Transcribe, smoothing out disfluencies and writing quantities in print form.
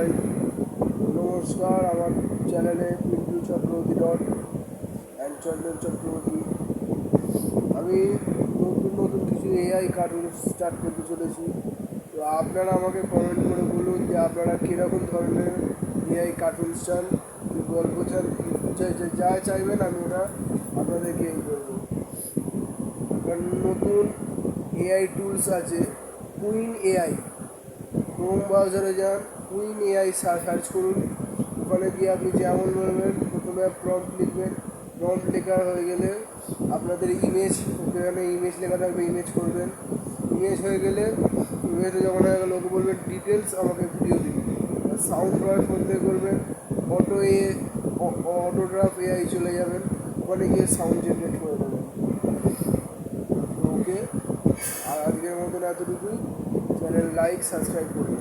সবাই নমস্কার। আমার চ্যানেলে পিন্টু চক্রবর্তী অ্যান্ড চন্দন চক্রবর্তী। আমি নতুন কিছু এআই কার্টুন স্টার্ট করতে চলেছি। তো আপনারা আমাকে কমেন্ট করে বলুন যে আপনারা কীরকম ধরনের এআই কার্টুন চান, কি গল্প চান, যা চাইবেন আমি ওটা আপনাদেরকে করবো। নতুন এআই টুলস আছে, কুইন এআই। ক্রোম ব্রাউজারে যান, কুইন এআই সার্চ করুন। ওখানে গিয়ে আপনি যেমন বলবেন, প্রথমে প্রম্পট লিখবেন। প্রম্পট লেখা হয়ে গেলে আপনাদের ইমেজ, ওখানে ইমেজ লেখা থাকবে, ইমেজ করবেন। ইমেজ হয়ে গেলে ইমেজটা যখন হয়ে গেলে ওকে বলবেন ডিটেলস আমাকে ভিডিও দিন। সাউন্ড ওয়ার্ক করতে করবেন, অটোগ্রাফ এআই চলে যাবেন, ওখানে গিয়ে সাউন্ড জেনারেট করে দেবেন। ওকে, আর আজকের মতন এতটুকুই। চ্যানেল লাইক সাবস্ক্রাইব করুন।